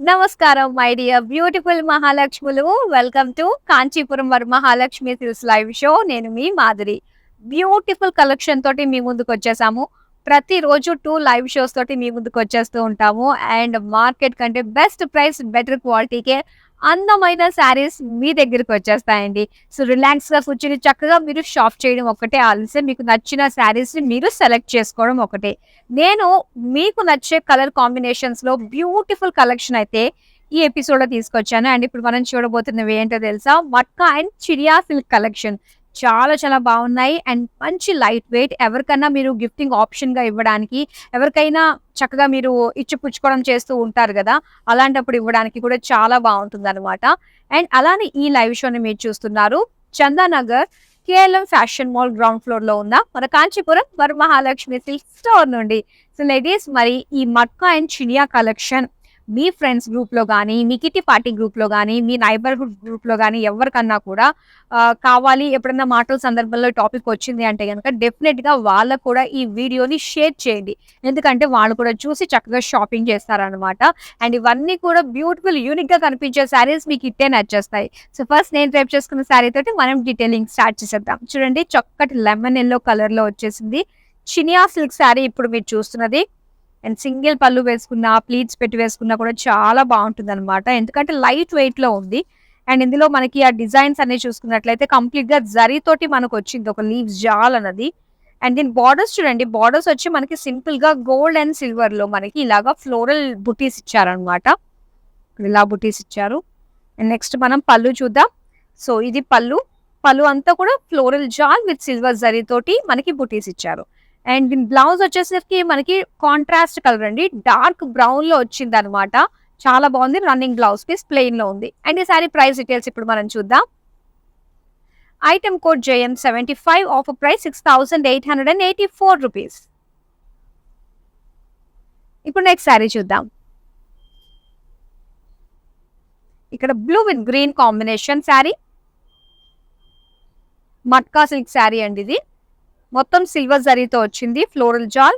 నమస్కారం my dear beautiful మహాలక్ష్ములు. Welcome to Kanchipuram Varamahalakshmi silks live show. నేను మీ మాధురి. బ్యూటిఫుల్ కలెక్షన్ తోటి మీ ముందుకు వచ్చేసాము. ప్రతిరోజు 2 లైవ్ షోస్ తోటి మీ ముందుకు వచ్చేస్తూ ఉంటాము. అండ్ మార్కెట్ కంటే బెస్ట్ ప్రైస్, బెటర్ క్వాలిటీకే అందమైన శారీస్ మీ దగ్గరికి వచ్చేస్తాయండి. సో రిలాక్స్‌గా కూర్చొని చక్కగా మీరు షాప్ చేయడం ఒక్కటే ఆలస్యం. మీకు నచ్చిన శారీస్‌ని మీరు సెలెక్ట్ చేసుకోవడం ఒకటే. నేను మీకు నచ్చే కలర్ కాంబినేషన్స్‌లో బ్యూటిఫుల్ కలెక్షన్ అయితే ఈ ఎపిసోడ్‌లో తీసుకొచ్చాను. అండ్ ఇప్పుడు మనం చూడబోతున్నవి ఏంటో తెలుసా? Matka and Chidiya silk collection. చాలా చాలా బాగున్నాయి. అండ్ మంచి లైట్ వెయిట్, ఎవరికన్నా మీరు గిఫ్టింగ్ ఆప్షన్‌గా ఇవ్వడానికి, ఎవరికైనా చక్కగా మీరు ఇచ్చిపుచ్చుకోవడం చేస్తూ ఉంటారు గదా! అలాంటప్పుడు ఇవ్వడానికి కూడా చాలా బావుంటుందనమాట. అండ్ అలానే ఈ లైవ్ షోని మీరు చూస్తున్నారు Chandanagar KLM fashion mall ground ఫ్లోర్‌లో ఉన్న మన కాంచీపురం వరమహాలక్ష్మి సిల్క్ స్టోర్ నుండి. సో లేడీస్, మరి ఈ matka and Chiniya collection me friends గ్రూప్‌లో గానీ, మీ కిట్టి పార్టీ గ్రూప్‌లో గానీ, మీ నైబర్‌హుడ్ గ్రూప్‌లో గానీ ఎవరికన్నా కూడా కావాలి, ఎప్పుడన్నా మాటల సందర్భంలో టాపిక్ వచ్చింది అంటే గనక డెఫినెట్‌గా వాళ్ళకు కూడా ఈ వీడియోని షేర్ చేయండి. ఎందుకంటే వాళ్ళు కూడా చూసి చక్కగా షాపింగ్ చేస్తారనమాట. అండ్ ఇవన్నీ కూడా బ్యూటిఫుల్, యూనిక్‌గా కనిపించే శారీస్ మీకు ఇట్టే నచ్చేస్తాయి. సో ఫస్ట్ నేను రేపు చేసుకున్న శారీ తోటి మనం డీటెయిలింగ్ స్టార్ట్ చేసేద్దాం. చూడండి, చక్కటి లెమన్ యెల్లో కలర్‌లో వచ్చేసింది. చినియా సిల్క్ శారీ ఇప్పుడు మీరు చూస్తున్నది. అండ్ సింగిల్ పళ్ళు వేసుకున్నా, ప్లీట్స్ పెట్టి వేసుకున్నా కూడా చాలా బావుంటుందనమాట. ఎందుకంటే లైట్ వెయిట్‌లో ఉంది. అండ్ ఇందులో మనకి ఆ డిజైన్స్ అనేవి చూసుకున్నట్లయితే కంప్లీట్‌గా జరీతోటి మనకొచ్చింది ఒక లీవ్స్ జాల్ అన్నది. అండ్ దీని బార్డర్స్ చూడండి. బార్డర్స్ వచ్చి మనకి సింపుల్‌గా గోల్డ్ అండ్ సిల్వర్‌లో మనకి ఇలాగా ఫ్లోరల్ బుటీస్ ఇచ్చారనమాట. ఇలా బుటీస్ ఇచ్చారు. అండ్ నెక్స్ట్ మనం పళ్ళు చూద్దాం. సో ఇది పళ్ళు. పళ్ళు అంతా కూడా ఫ్లోరల్ జాల్ విత్ సిల్వర్ జరీతోటి మనకి బుటీస్ ఇచ్చారు. అండ్ దీని బ్లౌజ్ వచ్చేసరికి మనకి కాంట్రాస్ట్ కలర్ అండి. డార్క్ బ్రౌన్‌లో వచ్చిందనమాట. చాలా బాగుంది. రన్నింగ్ బ్లౌజ్ పీస్ ప్లెయిన్‌లో ఉంది. అండ్ ఈ సారీ ప్రైస్ డీటెయిల్స్ ఇప్పుడు మనం చూద్దాం. Item code JM75, offer price 6884 rupees. ఇప్పుడు నెక్స్ట్ సారీ చూద్దాం. ఇక్కడ blue with green combination sari. Matka silk sari అండి ఇది. మొత్తం సిల్వర్ జరీతో వచ్చింది. Floral jaal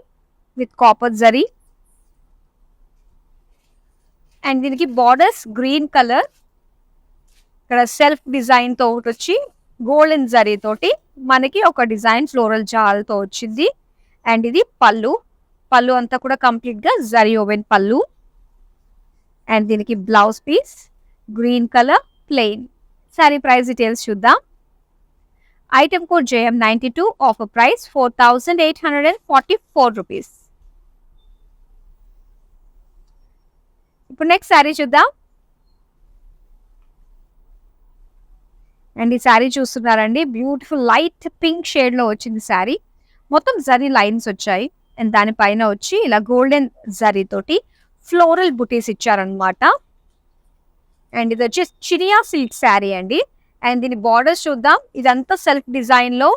with copper zari. And దీనికి బార్డర్స్ గ్రీన్ కలర్. ఇక్కడ సెల్ఫ్ డిజైన్ తో వచ్చి గోల్డెన్ జరీ తోటి మనకి ఒక డిజైన్ ఫ్లోరల్ జాల్ తో వచ్చింది. అండ్ ఇది పళ్ళు. పళ్ళు అంతా కూడా కంప్లీట్ గా జరీ ఓవెన్ పళ్ళు. అండ్ దీనికి blouse piece green colour plain. Sari price details చూద్దాం. Item code JM92, offer price 4844 rupees. ఇప్పుడు నెక్స్ట్ శారీ చూద్దాం. అండ్ ఈ శారీ చూస్తున్నారండి, బ్యూటిఫుల్ లైట్ పింక్ షేడ్ లో వచ్చింది శారీ. మొత్తం జరీ లైన్స్ వచ్చాయి. అండ్ దానిపైన వచ్చి ఇలా గోల్డెన్ జరీ తోటి ఫ్లోరల్ బుటీస్ ఇచ్చారనమాట. అండ్ ఇది వచ్చి చినియా సిల్క్ శారీ అండి. అండ్ దీని బార్డర్స్ చూద్దాం. ఇదంతా సెల్ఫ్ డిజైన్ లో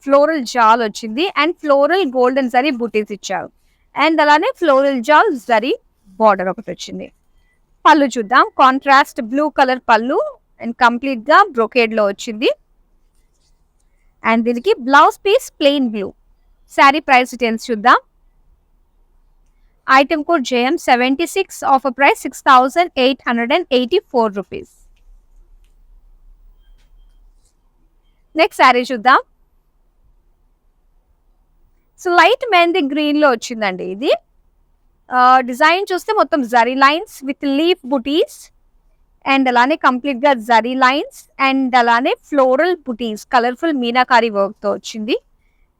ఫ్లోరల్ జాల్ వచ్చింది. అండ్ ఫ్లోరల్ గోల్డెన్ జరీ బుటీస్ ఇచ్చారు. అండ్ అలానే ఫ్లోరల్ జాల్ జరీ బార్డర్ ఒకటి వచ్చింది. పళ్ళు చూద్దాం. Contrast blue colour pallu and complete గా బ్రొకేడ్ లో వచ్చింది. అండ్ దీనికి blouse piece plain blue. Sari price details చూద్దాం. Item code JM76, offer price 6884 rupees. Next sari చూద్దాం. సో లైట్ మెహందీ గ్రీన్ లో వచ్చిందండి ఇది. డిజైన్ చూస్తే మొత్తం zari lines with leaf buttis. And అలానే కంప్లీట్ గా జరీ లైన్స్ అండ్ అలానే ఫ్లోరల్ బుటీస్ కలర్ఫుల్ మీనాకారి వర్క్ తో వచ్చింది.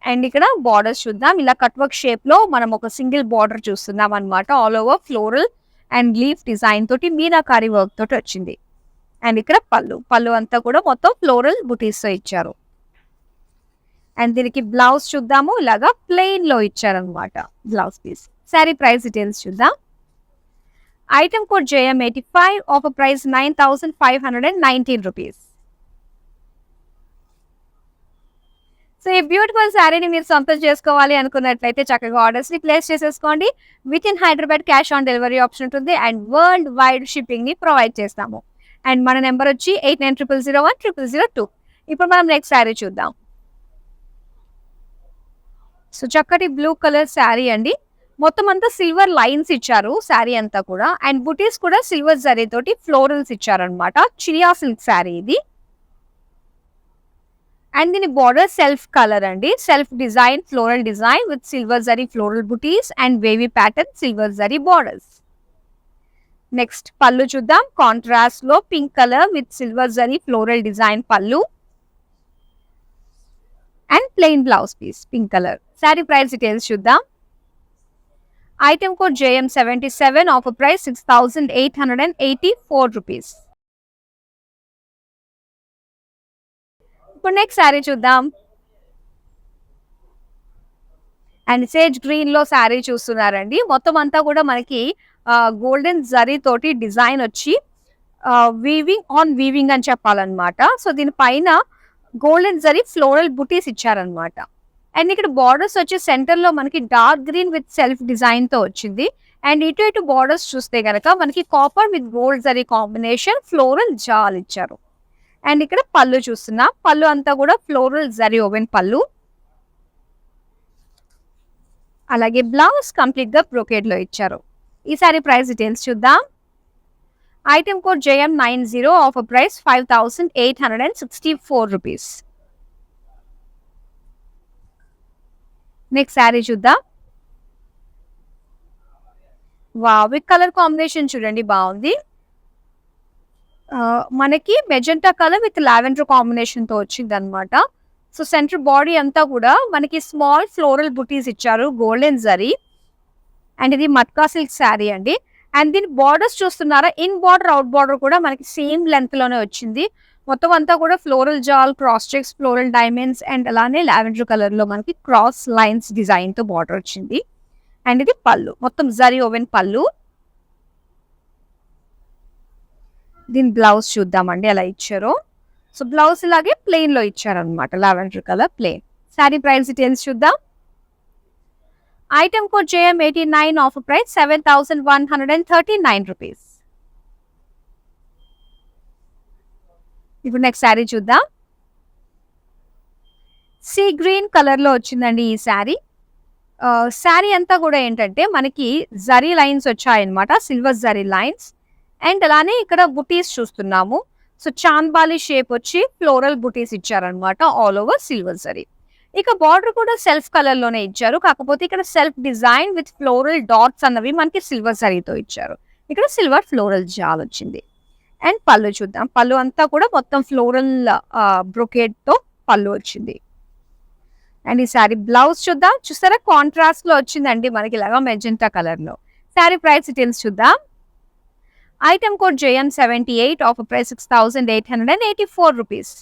అండ్ ఇక్కడ బార్డర్స్ చూద్దాం. ఇలా కట్ వర్క్ షేప్ లో మనం ఒక సింగిల్ బార్డర్ చూస్తున్నాం అనమాట. All over floral and leaf design తోటి మీనాకారి వర్క్ తోటి వచ్చింది. అండ్ ఇక్కడ పళ్ళు అంతా కూడా మొత్తం ఫ్లోరల్ బుటీస్ తో ఇచ్చారు. అండ్ దీనికి బ్లౌజ్ చూద్దాము. ఇలాగా ప్లెయిన్ లో ఇచ్చారనమాట blouse piece. Sari price details చూద్దాం. Item code JM85, offer price 9519 rupees. So ఈ బ్యూటిఫుల్ శారీని మీరు సొంతం చేసుకోవాలి అనుకున్నట్లయితే చక్కగా ఆర్డర్స్ ని ప్లేస్ చేసేసుకోండి. With in Hyderabad cash on delivery option ఉంటుంది. అండ్ వరల్డ్ వైడ్ షిప్పింగ్ ని ప్రొవైడ్ చేస్తాము. అండ్ మన నెంబర్ వచ్చి 8900010002. ఇప్పుడు మనం నెక్స్ట్ శారీ చూద్దాం. సో చక్కటి బ్లూ కలర్ శారీ అండి. మొత్తం అంతా సిల్వర్ లైన్స్ ఇచ్చారు శారీ అంతా కూడా. అండ్ బుటీస్ కూడా సిల్వర్ జరీ తోటి ఫ్లోరల్స్ ఇచ్చారనమాట. చినియా సిల్క్ శారీ ఇది. అండ్ దీని బార్డర్ సెల్ఫ్ కలర్ అండి. Self design floral design with silver zari floral butis and wavy pattern silver zari borders. Next pallu చూద్దాం. కాంట్రాస్ట్ లో pink colour with silver zari floral design pallu and plain blouse piece pink colour. Sari price details చూద్దాం. Item code JM77, offer price 6884 rupees. ఇప్పుడు next sari చూద్దాం. And Sage green లో శారీ చూస్తున్నారండి. మొత్తం అంతా కూడా మనకి గోల్డెన్ జరీ తోటి డిజైన్ వచ్చి వీవింగ్ ఆన్ వీవింగ్ అని చెప్పాలన్నమాట. సో దీనిపైన గోల్డెన్ జరీ ఫ్లోరల్ బుటీస్ ఇచ్చారనమాట. అండ్ ఇక్కడ బార్డర్స్ వచ్చి సెంటర్ లో మనకి dark green with self design తో వచ్చింది. అండ్ ఇటు బార్డర్స్ చూస్తే గనక మనకి copper with gold zari combination floral jaal ఇచ్చారు. అండ్ ఇక్కడ పళ్ళు చూస్తున్నా, పళ్ళు అంతా కూడా ఫ్లోరల్ జరీ ఓవెన్ పళ్ళు. అలాగే బ్లౌజ్ కంప్లీట్ గా బ్రోకేడ్ లో ఇచ్చారు. ఈ సారీ ప్రైస్ డీటెయిల్స్ చూద్దాం. Item code JM90, offer price 5864 rupees. Next sari చూద్దాం. వావ్, ఈ కలర్ కాంబినేషన్ చూడండి బాగుంది. మనకి magenta colour with lavender combination తో వచ్చింది అనమాట. సో సెంటర్ బాడీ అంతా కూడా మనకి స్మాల్ ఫ్లోరల్ బుటీస్ ఇచ్చారు గోల్డెన్ జరీ. అండ్ ఇది మట్కా సిల్క్ శారీ అండి. అండ్ దీని బార్డర్స్ చూస్తున్నారా, ఇన్ బార్డర్ అవుట్ బార్డర్ కూడా మనకి సేమ్ లెంత్ లోనే వచ్చింది. మొత్తం అంతా కూడా floral jaal, cross checks, floral diamonds and అలానే లావెండర్ కలర్ లో మనకి క్రాస్ లైన్స్ డిజైన్ తో బార్డర్ వచ్చింది. అండ్ ఇది పళ్ళు, మొత్తం జరీ ఓవెన్ పళ్ళు. దీని బ్లౌజ్ చూద్దామండి ఎలా ఇచ్చారో. సో బ్లౌజ్ ఇలాగే ప్లెయిన్ లో ఇచ్చారనమాట, lavender colour plain. Sari price details చూద్దాం. Item code JM89, offer price 7139 rupees. ఇప్పుడు నెక్స్ట్ శారీ చూద్దాం. సీ గ్రీన్ కలర్ లో వచ్చిందండి ఈ శారీ. శారీ అంతా కూడా ఏంటంటే మనకి జరీ లైన్స్ వచ్చాయన్నమాట, సిల్వర్ జరీ లైన్స్. అండ్ అలానే ఇక్కడ బుటీస్ చూస్తున్నాము. సో చాంద్బాలి షేప్ వచ్చి ఫ్లోరల్ బుటీస్ ఇచ్చారనమాట, ఆల్ ఓవర్ సిల్వర్ జరీ. ఇక బార్డర్ కూడా సెల్ఫ్ కలర్ లోనే ఇచ్చారు, కాకపోతే ఇక్కడ self design with floral dots అన్నవి మనకి సిల్వర్ జరీతో ఇచ్చారు. ఇక్కడ సిల్వర్ ఫ్లోరల్ జాల్ వచ్చింది. అండ్ పళ్ళు చూద్దాం. పళ్ళు అంతా కూడా మొత్తం ఫ్లోరల్ బ్రొకేడ్ తో పళ్ళు వచ్చింది. అండ్ ఈ శారీ బ్లౌజ్ చూద్దాం. చూస్తారా, కాంట్రాస్ట్ లో వచ్చిందండి మనకి ఇలాగా మెజెంటా కలర్ లో. శారీ ప్రైస్ డీటెయిల్స్ చూద్దాం. Item code JM78, offer price 6884 rupees.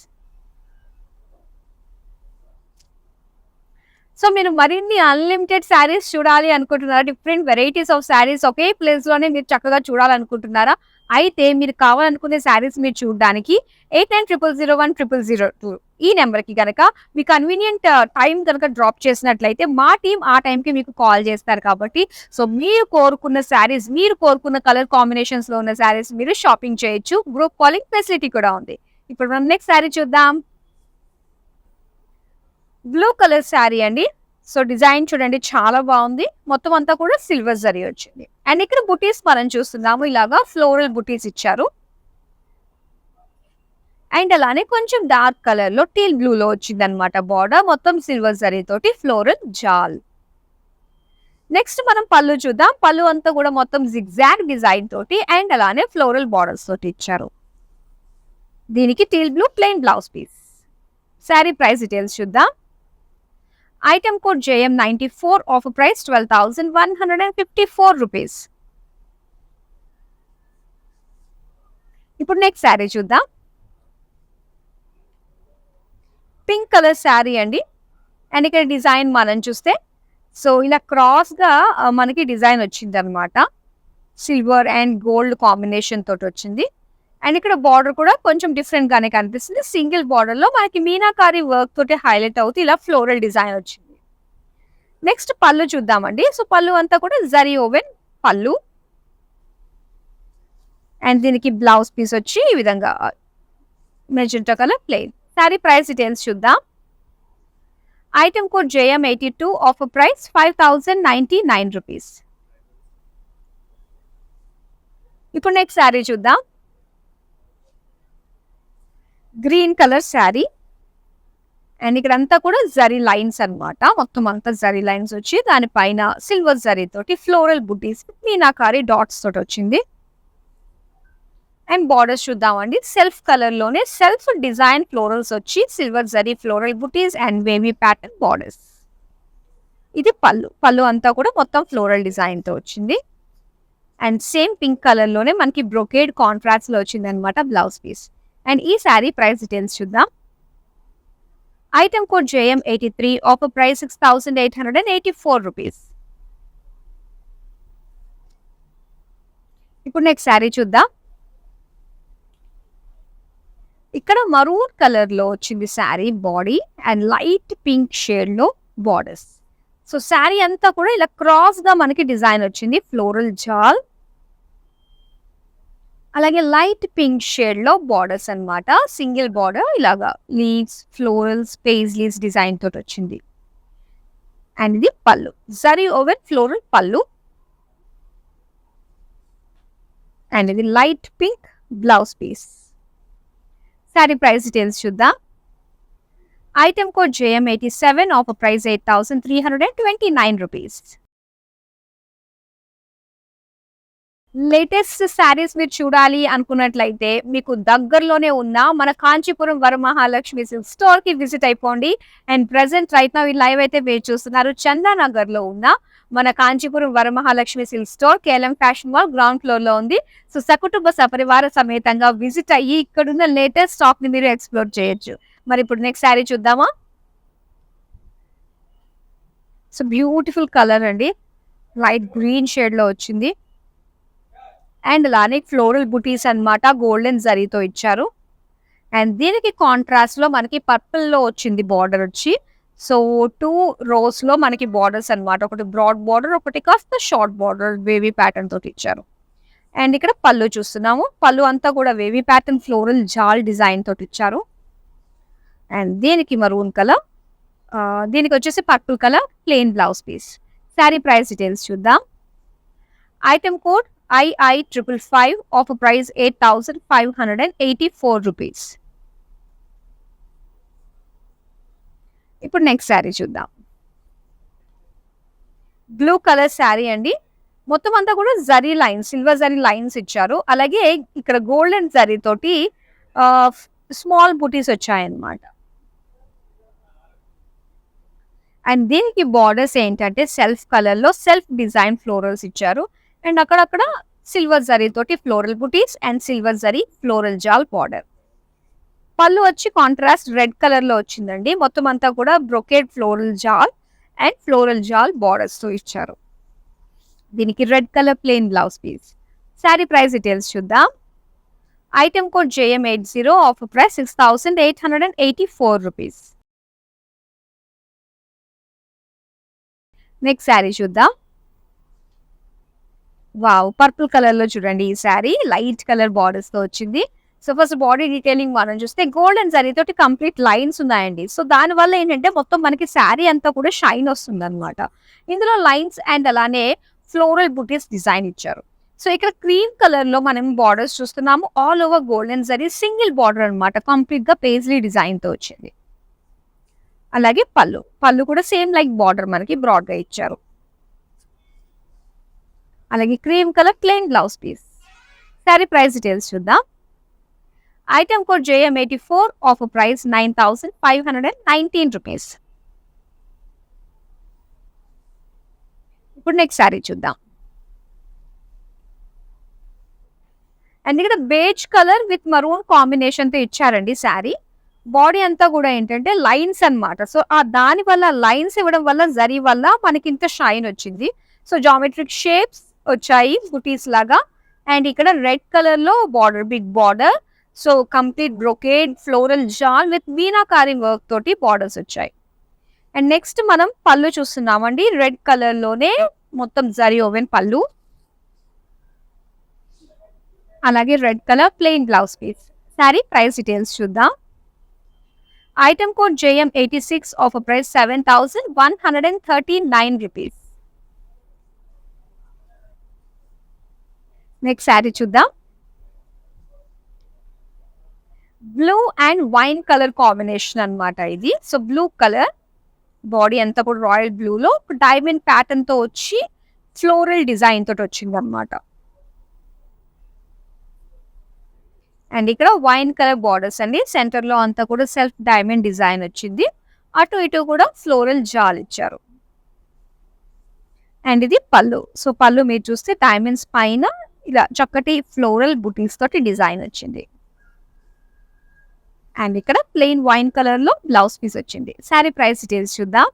So మీరు మరిన్ని అన్లిమిటెడ్ శారీస్ చూడాలి అనుకుంటున్నారా, different varieties of saris okay place లోనే మీరు చక్కగా చూడాలనుకుంటున్నారా, అయితే మీరు కావాలనుకునే శారీస్ మీరు చూడడానికి 8900010002 ఈ నెంబర్ కి కనుక మీ కన్వీనియంట్ టైం కనుక డ్రాప్ చేసినట్లయితే మా టీం ఆ టైంకి మీకు కాల్ చేస్తారు. కాబట్టి సో మీరు కోరుకున్న శారీస్, మీరు కోరుకున్న కలర్ కాంబినేషన్స్ లో ఉన్న శారీస్ మీరు షాపింగ్ చేయొచ్చు. గ్రూప్ కాలింగ్ ఫెసిలిటీ కూడా ఉంది. ఇప్పుడు మనం నెక్స్ట్ శారీ చూద్దాం. బ్లూ కలర్ శారీ అండి. సో డిజైన్ చూడండి చాలా బాగుంది. మొత్తం అంతా కూడా సిల్వర్ జరీ వచ్చింది. అండ్ ఇక్కడ బుటీస్ మనం చూస్తున్నాము, ఇలాగా ఫ్లోరల్ బుటీస్ ఇచ్చారు. అండ్ అలానే కొంచెం డార్క్ కలర్ లో టీల్ బ్లూ లో వచ్చింది అనమాట బార్డర్, మొత్తం సిల్వర్ జరీ తోటి ఫ్లోరల్ జాల్. నెక్స్ట్ మనం పళ్ళు చూద్దాం. పళ్ళు అంతా కూడా మొత్తం జిగ్జాగ్ డిజైన్ తోటి అండ్ అలానే ఫ్లోరల్ బార్డర్స్ తోటి ఇచ్చారు. దీనికి teal blue plain blouse piece. Sari price details చూద్దాం. Item code JM94, offer price 12,154 rupees. ఇప్పుడు నెక్స్ట్ శారీ చూద్దాం. పింక్ కలర్ శారీ అండి. అండ్ ఇక్కడ డిజైన్ మనం చూస్తే సో ఇలా క్రాస్ గా మనకి డిజైన్ వచ్చింది అనమాట, సిల్వర్ అండ్ గోల్డ్ కాంబినేషన్ తోటి వచ్చింది. అండ్ ఇక్కడ బార్డర్ కూడా కొంచెం డిఫరెంట్ గానే కనిపిస్తుంది. సింగిల్ బార్డర్ లో మనకి మీనాకారి వర్క్ తోటి హైలైట్ అవుతూ ఇలా ఫ్లోరల్ డిజైన్ వచ్చింది. నెక్స్ట్ పళ్ళు చూద్దామండి. సో పళ్ళు అంతా కూడా జరీ ఓవెన్ పళ్ళు. అండ్ దీనికి బ్లౌజ్ పీస్ వచ్చి ఈ విధంగా magenta colour plain. Sari price details చూద్దాం. Item code JM82, offer price 5099 rupees. ఇప్పుడు నెక్స్ట్ శారీ చూద్దాం. గ్రీన్ కలర్ శారీ అండ్ ఇక్కడ అంతా కూడా జరీ లైన్స్ అన్నమాట. మొత్తం అంతా జరీ లైన్స్ వచ్చి దానిపైన సిల్వర్ జరీ తోటి ఫ్లోరల్ బుటీస్ మీనాకారి డాట్స్ తోటి వచ్చింది. అండ్ బార్డర్స్ చూద్దామండి. సెల్ఫ్ కలర్ లోనే సెల్ఫ్ డిజైన్ ఫ్లోరల్స్ వచ్చి silver zari floral butis and wavy pattern borders. ఇది పళ్ళు. పళ్ళు అంతా కూడా మొత్తం ఫ్లోరల్ డిజైన్ తో వచ్చింది. అండ్ సేమ్ పింక్ కలర్ లోనే మనకి బ్రొకేడ్ కాంట్రాస్ట్ లో వచ్చింది అనమాట బ్లౌజ్ పీస్. అండ్ ఈ శారీ ప్రైస్ డీటెయిల్స్ చూద్దాం. Item code JM83, offer price 6884 rupees. ఇప్పుడు నెక్స్ట్ శారీ చూద్దాం. ఇక్కడ మరూన్ కలర్ లో వచ్చింది sari body and light pink shade లో బార్డర్స్. సో శారీ అంతా కూడా ఇలా క్రాస్ గా మనకి డిజైన్ వచ్చింది. ఫ్లోరల్ జాల్ అలాగే లైట్ పింక్ షేడ్ లో బార్డర్స్ అన్నమాట. సింగిల్ బార్డర్ ఇలాగా లీవ్స్ ఫ్లోరల్స్ పేజ్లీస్ డిజైన్ తోటి వచ్చింది. అండ్ ఇది pallu. Zari woven floral pallu and ఇది light pink blouse piece. Sari price details చూద్దాం. Item code JM87, offer price 8329 rupees. Latest saris మీరు చూడాలి అనుకున్నట్లయితే మీకు దగ్గరలోనే ఉన్న మన కాంచీపురం వరమహాలక్ష్మి సిల్క్ స్టోర్ కి విజిట్ అయిపోండి. అండ్ ప్రెసెంట్ రైట్ నౌ ఈ లైవ్ అయితే మీరు చూస్తున్నారు చందానగర్ లో ఉన్న మన Kanchipuram Varamahalakshmi silk store KLM fashion mall ground floor లో ఉంది. సో సకుటుంబ సపరివార సమేతంగా విజిట్ అయ్యి ఇక్కడున్న లేటెస్ట్ స్టాక్ ని మీరు ఎక్స్ప్లోర్ చేయొచ్చు. మరి ఇప్పుడు నెక్స్ట్ శారీ చూద్దామా. సో బ్యూటిఫుల్ కలర్ అండి. లైట్ గ్రీన్ షేడ్ లో వచ్చింది. అండ్ అలానే ఫ్లోరల్ బుటీస్ అన్నమాట. గోల్డెన్ జరీతో ఇచ్చారు. అండ్ దీనికి కాంట్రాస్ట్ లో మనకి పర్పుల్ లో వచ్చింది బార్డర్ వచ్చి. సో 2 rows లో మనకి బార్డర్స్ అన్నమాట. ఒకటి బ్రాడ్ బార్డర్, ఒకటి కాస్త షార్ట్ బార్డర్ వేవీ ప్యాటర్న్ తోటి ఇచ్చారు. అండ్ ఇక్కడ పళ్ళు చూస్తున్నాము. పళ్ళు అంతా కూడా wavy pattern floral jaal design తోటి ఇచ్చారు. అండ్ దీనికి మరూన్ కలర్, దీనికి వచ్చేసి purple colour plain blouse piece. Sari price details చూద్దాం. Item code II555, offer price 8584 rupees. ఇప్పుడు నెక్స్ట్ శారీ చూద్దాం. బ్లూ కలర్ శారీ అండి. మొత్తం అంతా కూడా zari lines, silver zari lines ఇచ్చారు. అలాగే ఇక్కడ గోల్డెన్ జరీ తోటి స్మాల్ బుటీస్ వచ్చాయన్నమాట. అండ్ దీనికి బార్డర్స్ ఏంటంటే సెల్ఫ్ కలర్ లో సెల్ఫ్ డిజైన్ ఫ్లోరల్స్ ఇచ్చారు. అండ్ అక్కడక్కడ సిల్వర్ జరీ తోటి floral butis and silver zari floral jaal border. Pallu వచ్చి కాంట్రాస్ట్ రెడ్ కలర్ లో వచ్చిందండి. మొత్తం అంతా కూడా brocade floral jaal and floral jaal borders తో ఇచ్చారు. దీనికి red colour plain blouse piece. Sari price details చూద్దాం. Item code JM80, offer price 6884 rupees. Next sari చూద్దాం. వావ్, పర్పుల్ కలర్ లో చూడండి. ఈ శారీ లైట్ కలర్ బార్డర్స్ తో వచ్చింది. సో ఫస్ట్ బాడీ డీటెయిలింగ్ మనం చూస్తే గోల్డెన్ జరీ తోటి కంప్లీట్ లైన్స్ ఉన్నాయండి. సో దాని వల్ల ఏంటంటే మొత్తం మనకి శారీ అంతా కూడా షైన్ వస్తుంది అనమాట. ఇందులో లైన్స్ అండ్ అలానే ఫ్లోరల్ బుటీస్ డిజైన్ ఇచ్చారు. సో ఇక్కడ క్రీమ్ కలర్ లో మనం బార్డర్స్ చూస్తున్నాము. All over golden zari single border అనమాట. కంప్లీట్ గా పేజ్లీ డిజైన్ తో వచ్చింది. అలాగే పళ్ళు. పళ్ళు కూడా సేమ్ లైక్ బార్డర్ మనకి బ్రాడ్ గా ఇచ్చారు. అలాగే cream colour plain blouse piece. Sari price details చూద్దాం. Item code JM84, offer price 9519 rupees. ఇప్పుడు నెక్స్ట్ శారీ చూద్దాం. అండ్ ఇక్కడ beige colour with maroon combination తో ఇచ్చారండి శారీ. బాడీ అంతా కూడా ఏంటంటే లైన్స్ అన్నమాట. సో ఆ దాని వల్ల లైన్స్ ఇవ్వడం వల్ల జరీ వల్ల మనకి ఇంత షైన్ వచ్చింది. సో జామెట్రిక్ షేప్స్ వచ్చాయి బుటీస్ లాగా. అండ్ ఇక్కడ రెడ్ కలర్ లో border, big border. So complete brocade floral jaal with meenakari work తోటి బార్డర్స్ వచ్చాయి. అండ్ నెక్స్ట్ మనం పళ్ళు చూస్తున్నామండి. రెడ్ కలర్ లోనే మొత్తం జరీ ఓవెన్ పళ్ళు. అలాగే red colour plain blouse piece. Sari price details చూద్దాం. Item code JM86 offer price 7,139 rupees. Next sari చూద్దాం. Blue and wine colour combination అన్నమాట ఇది. సో బ్లూ కలర్ బాడీ అంతా కూడా రాయల్ బ్లూలో డైమండ్ ప్యాటర్న్ తో వచ్చి ఫ్లోరల్ డిజైన్ తోటి వచ్చింది అనమాట. అండ్ ఇక్కడ వైన్ కలర్ బార్డర్స్ అండి. సెంటర్ లో అంతా కూడా సెల్ఫ్ డైమండ్ డిజైన్ వచ్చింది. అటు ఇటు కూడా ఫ్లోరల్ జాల్ ఇచ్చారు. అండ్ ఇది పళ్ళు. సో పళ్ళు మీరు చూస్తే డైమండ్స్ పైన ఇలా చక్కటి ఫ్లోరల్ బుటీస్ తోటి డిజైన్ వచ్చింది. అండ్ ఇక్కడ ప్లెయిన్ వైన్ కలర్ లో బ్లౌజ్ పీస్ వచ్చింది. శారీ ప్రైస్ డీటెయిల్స్ చూద్దాం.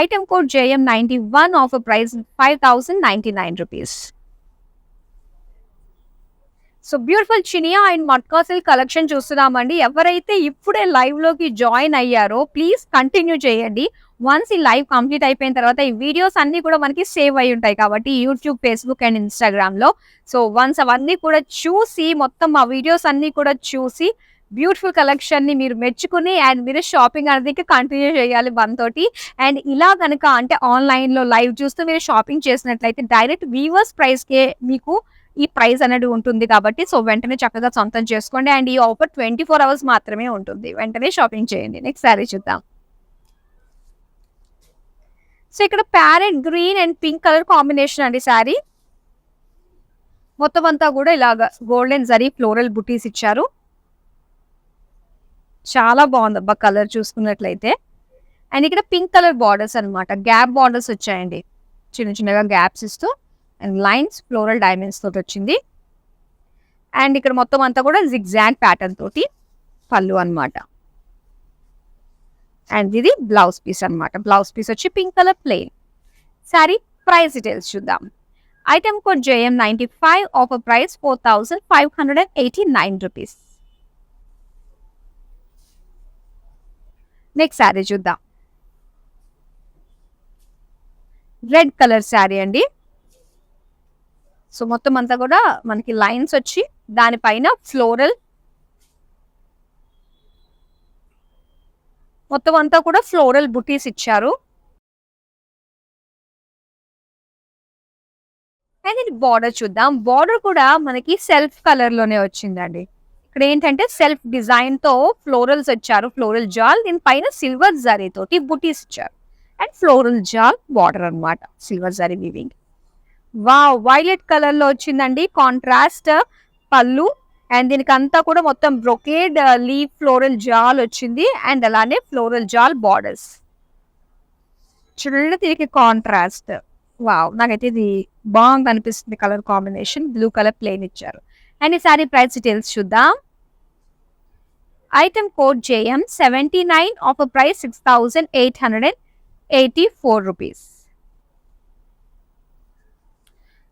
Item code JM91 offer price 5,099 rupees. So beautiful Chiniya and matka silk collection చూస్తున్నామండి. ఎవరైతే ఇప్పుడే లైవ్ లోకి జాయిన్ అయ్యారో ప్లీజ్ కంటిన్యూ చేయండి. వన్స్ ఈ లైవ్ కంప్లీట్ అయిపోయిన తర్వాత ఈ వీడియోస్ అన్ని కూడా మనకి సేవ్ అయి ఉంటాయి కాబట్టి యూట్యూబ్, ఫేస్బుక్ అండ్ ఇన్స్టాగ్రామ్ లో. సో వన్స్ అవన్నీ కూడా చూసి మొత్తం ఆ వీడియోస్ అన్ని కూడా చూసి బ్యూటిఫుల్ కలెక్షన్ ని మీరు మెచ్చుకుని అండ్ మీరు షాపింగ్ అనేది కంటిన్యూ చేయాలి మనతోటి. అండ్ ఇలా కనుక అంటే ఆన్లైన్ లో లైవ్ చూస్తూ మీరు షాపింగ్ చేసినట్లయితే డైరెక్ట్ వీవర్స్ ప్రైస్ కే మీకు ఈ ప్రైస్ అనేది ఉంటుంది కాబట్టి సో వెంటనే చక్కగా సొంతం చేసుకోండి. అండ్ ఈ ఆఫర్ 24 hours మాత్రమే ఉంటుంది. వెంటనే షాపింగ్ చేయండి. నెక్స్ట్ శారీ చూద్దాం. సో ఇక్కడ parrot green and pink colour combination అండి శారీ. మొత్తం అంతా కూడా ఇలాగా గోల్డెన్ జరీ ఫ్లోరల్ బుటీస్ ఇచ్చారు. చాలా బాగుంది అబ్బా కలర్ చూసుకున్నట్లయితే. అండ్ ఇక్కడ పింక్ కలర్ బార్డర్స్ అనమాట. గ్యాప్ బార్డర్స్ వచ్చాయండి, చిన్న చిన్నగా గ్యాప్స్ ఇస్తూ. అండ్ లైన్స్ ఫ్లోరల్ డైమండ్స్ తోటి వచ్చింది. అండ్ ఇక్కడ మొత్తం అంతా కూడా జిగ్జాగ్ ప్యాటర్న్ తోటి పళ్ళు అనమాట. అండ్ ఇది బ్లౌజ్ పీస్ అనమాట. బ్లౌజ్ పీస్ వచ్చి pink colour plain. Sari price details చూద్దాం. Item code JM95 offer price 4,589 rupees. Next sari చూద్దాం. రెడ్ కలర్ శారీ అండి. సో మొత్తం అంతా కూడా మనకి లైన్స్ వచ్చి దానిపైన ఫ్లోరల్ మొత్తం అంతా కూడా ఫ్లోరల్ బుటీస్ ఇచ్చారు. అండ్ ఇది బార్డర్ చూద్దాం. బార్డర్ కూడా మనకి సెల్ఫ్ కలర్ లోనే వచ్చిందండి. ఇక్కడ ఏంటంటే సెల్ఫ్ డిజైన్ తో ఫ్లోరల్స్ వచ్చారు, ఫ్లోరల్ జాల్. దీని పైన సిల్వర్ జరీ తోటి బుటీస్ ఇచ్చారు. అండ్ ఫ్లోరల్ జాల్ బార్డర్ అనమాట, silver zari weaving. Wow, violet colour లో వచ్చిందండి కాంట్రాస్ట్ పళ్ళు. అండ్ దీనికి అంతా కూడా మొత్తం బ్రొకేడ్ లీఫ్ ఫ్లోరల్ జాల్ వచ్చింది. అండ్ అలానే ఫ్లోరల్ జాల్ బార్డర్స్. చూడండి దీనికి కాంట్రాస్ట్. వావ్, నాకైతే ఇది బాగా అనిపిస్తుంది colour combination. Blue colour plain ఇచ్చారు. అండ్ ఈ సారీ ప్రైస్ డీటెయిల్స్ చూద్దాం. Item code JM79 offer price 6,884 rupees.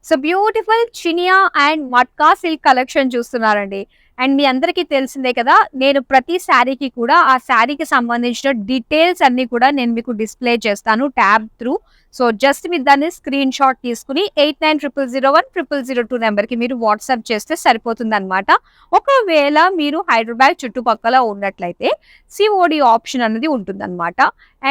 So beautiful Chiniya and matka silk collection చూస్తున్నారండి. అండ్ మీ అందరికీ తెలిసిందే కదా, నేను ప్రతి శారీకి కూడా ఆ శారీకి సంబంధించిన డీటెయిల్స్ అన్ని కూడా నేను మీకు డిస్ప్లే చేస్తాను ట్యాబ్ త్రూ. సో జస్ట్ మీరు దాన్ని స్క్రీన్ షాట్ తీసుకుని 8900010002 నెంబర్కి మీరు వాట్సాప్ చేస్తే సరిపోతుంది అనమాట. ఒకవేళ మీరు హైదరాబాద్ చుట్టుపక్కల ఉన్నట్లయితే సిఓడి ఆప్షన్ అనేది ఉంటుందన్నమాట.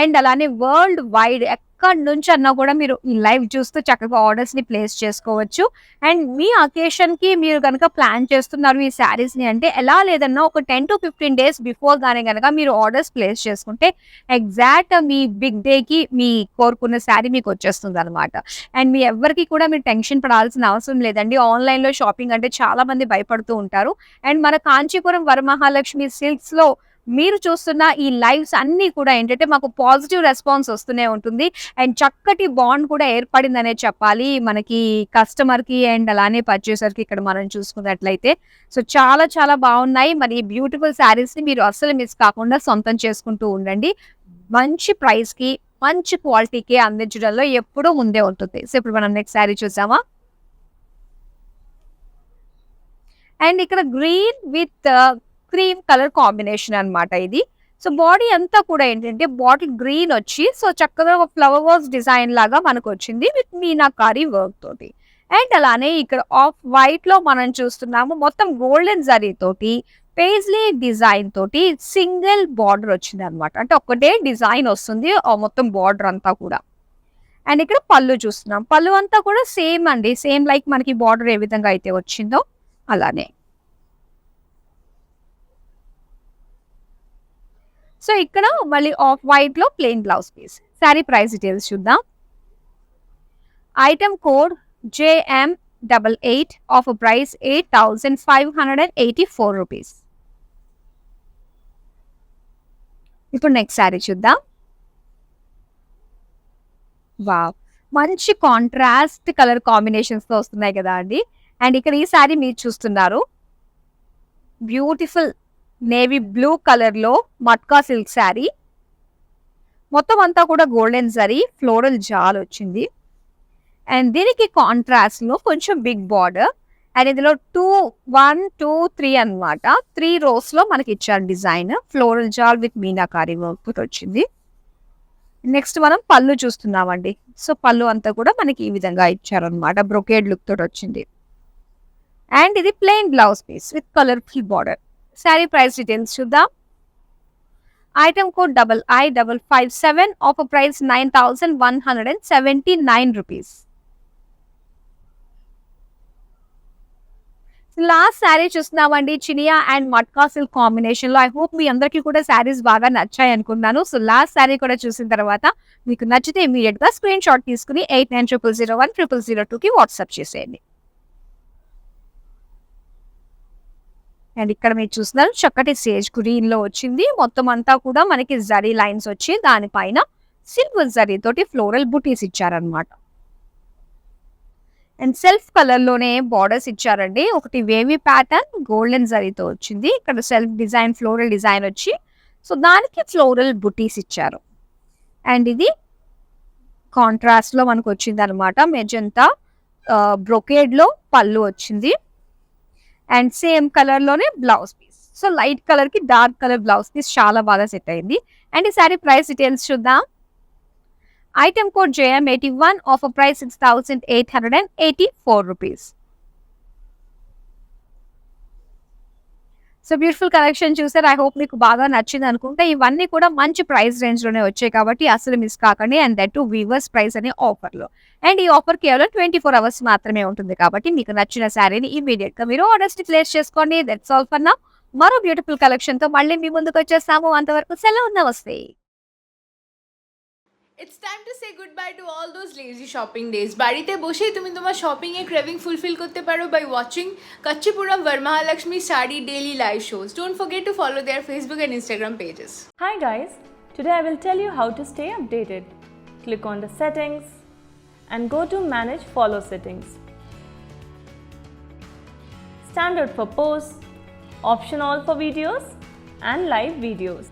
అండ్ అలానే వరల్డ్ వైడ్ ఎక్కడి నుంచి అన్నా కూడా మీరు ఈ లైవ్ చూస్తూ చక్కగా ఆర్డర్స్ ని ప్లేస్ చేసుకోవచ్చు. అండ్ మీ అకేషన్ కి మీరు కనుక ప్లాన్ చేస్తున్నారు ఈ శారీస్ ని అంటే ఎలా లేదన్నా ఒక 10 to 15 days బిఫోర్ గానే కనుక మీరు ఆర్డర్స్ ప్లేస్ చేసుకుంటే ఎగ్జాక్ట్ మీ బిగ్ డే కి మీ కోరుకున్న శారీ మీకు వచ్చేస్తుంది అనమాట. అండ్ మీ ఎవరికి కూడా మీరు టెన్షన్ పడాల్సిన అవసరం లేదండి. ఆన్లైన్ లో షాపింగ్ అంటే చాలా మంది భయపడుతూ ఉంటారు. అండ్ మన కాంచీపురం వరమహాలక్ష్మి సిల్క్స్ లో మీరు చూస్తున్న ఈ లైవ్స్ అన్ని కూడా ఏంటంటే మాకు పాజిటివ్ రెస్పాన్స్ వస్తూనే ఉంటుంది. అండ్ చక్కటి బాండ్ కూడా ఏర్పడిందనే చెప్పాలి మనకి కస్టమర్ కి అండ్ అలానే పర్చేసర్ కి. ఇక్కడ మనం చూసుకున్నట్లయితే సో చాలా చాలా బాగున్నాయి. మరి బ్యూటిఫుల్ శారీస్ ని మీరు అస్సలు మిస్ కాకుండా సొంతం చేసుకుంటూ ఉండండి. మంచి ప్రైస్ కి మంచి క్వాలిటీకి అందించడంలో ఎప్పుడూ ముందే ఉంటుంది. సో ఇప్పుడు మనం నెక్స్ట్ శారీ చూసామా. అండ్ ఇక్కడ green with cream colour combination అన్నమాట ఇది. సో బాడీ అంతా కూడా ఏంటంటే బాటిల్ గ్రీన్ వచ్చి సో చక్కగా ఒక ఫ్లవర్ వర్క్స్ డిజైన్ లాగా మనకు వచ్చింది విత్ మీనాకారి వర్క్ తోటి. అండ్ అలానే ఇక్కడ ఆఫ్ వైట్ లో మనం చూస్తున్నాము మొత్తం గోల్డెన్ జరీ తోటి పేజ్లీ డిజైన్ తోటి సింగిల్ బార్డర్ వచ్చింది అనమాట. అంటే ఒక్కటే డిజైన్ వస్తుంది మొత్తం బార్డర్ అంతా కూడా. అండ్ ఇక్కడ పళ్ళు చూస్తున్నాం. పళ్ళు అంతా కూడా సేమ్ అండి. సేమ్ లైక్ మనకి బార్డర్ ఏ విధంగా అయితే వచ్చిందో అలానే. సో ఇక్కడ మళ్ళీ ఆఫ్ వైట్ లో plain blouse piece. Sari price details చూద్దాం. Item code JM88 offer price 8,584 rupees. ఇప్పుడు నెక్స్ట్ శారీ చూద్దాం. వావ్, మంచి కాంట్రాస్ట్ కలర్ కాంబినేషన్స్ తో వస్తున్నాయి కదా అండి. అండ్ ఇక్కడ ఈ శారీ మీరు చూస్తున్నారు, బ్యూటిఫుల్ నేవీ బ్లూ కలర్ లో మట్కా సిల్క్ శారీ. మొత్తం అంతా కూడా గోల్డెన్ జరీ ఫ్లోరల్ జాల్ వచ్చింది. అండ్ దీనికి కాంట్రాస్ట్ లో కొంచెం బిగ్ బార్డర్. అండ్ ఇందులో 1, 2, 3 అనమాట. 3 rows లో మనకి ఇచ్చారు design. Floral jaal with meenakari work వచ్చింది. నెక్స్ట్ మనం పళ్ళు చూస్తున్నామండి. సో పళ్ళు అంతా కూడా మనకి ఈ విధంగా ఇచ్చారనమాట. బ్రొకేడ్ లుక్ తోటి వచ్చింది. అండ్ ఇది plain blouse piece with colourful border. Sari price details చూద్దాం. Item code II557 offer price 9,179 rupees. Last sari చూస్తున్నామండి, Chiniya and matka silk combination లో. ఐ హోప్ మీ అందరికీ కూడా శారీస్ బాగా నచ్చాయి అనుకున్నాను. సో లాస్ట్ శారీ కూడా చూసిన తర్వాత మీకు నచ్చితే ఇమీడియట్ గా స్క్రీన్ షాట్ తీసుకుని 8900010002 కి వాట్సాప్ చేసేయండి. అండ్ ఇక్కడ మీరు చూస్తున్నారు చక్కటి సేజ్ గ్రీన్ లో వచ్చింది. మొత్తం అంతా కూడా మనకి జరీ లైన్స్ వచ్చి దానిపైన సిల్వర్ జరీ తోటి ఫ్లోరల్ బుటీస్ ఇచ్చారనమాట. అండ్ సెల్ఫ్ కలర్ లోనే బార్డర్స్ ఇచ్చారండి. ఒకటి వేవీ ప్యాటర్న్ గోల్డెన్ జరీతో వచ్చింది. ఇక్కడ సెల్ఫ్ డిజైన్ ఫ్లోరల్ డిజైన్ వచ్చి సో దానికి ఫ్లోరల్ బుటీస్ ఇచ్చారు. అండ్ ఇది కాంట్రాస్ట్ లో మనకు వచ్చింది అనమాట. మెజంతా బ్రొకేడ్ లో పళ్ళు వచ్చింది. అండ్ సేమ్ కలర్ లోనే blouse piece. So light colour కి డార్క్ కలర్ బ్లౌజ్ పీస్ చాలా బాగా సెట్ అయింది. అండ్ ఈ సారీ ప్రైస్ డీటెయిల్స్ చూద్దాం. Item code JM81 offer price 6,884 rupees. So beautiful collection చూసారు. ఐ హోప్ మీకు బాగా నచ్చింది అనుకుంటా. ఇవన్నీ కూడా మంచి ప్రైస్ రేంజ్ లోనే వచ్చాయి కాబట్టి అసలు మిస్ కాకండి. And that too weavers price అనే ఆఫర్ లో. అండ్ ఈ ఆఫర్ కేవలం 24 hours మాత్రమే ఉంటుంది కాబట్టి మీకు నచ్చిన శారీని ఇమీడియట్ గా మీరు ఆర్డర్స్ ప్లేస్ చేసుకోండి. That's all for now. మరో బ్యూటిఫుల్ కలెక్షన్ తో మళ్ళీ మీ ముందుకు వచ్చేస్తాము. అంతవరకు సెలవు, నమస్తే. It's time to say goodbye to all those lazy shopping days. বাড়িতে বসেই তুমি তোমার শপিং এর ক্রেভিং ফুলফিল করতে পারো by watching Kanchipuram Varamahalakshmi Saree daily live shows. Don't forget to follow their Facebook and Instagram pages. Hi guys, today I will tell you how to stay updated. Click on the settings and go to manage follow settings. Standard for posts, option all for videos and live videos.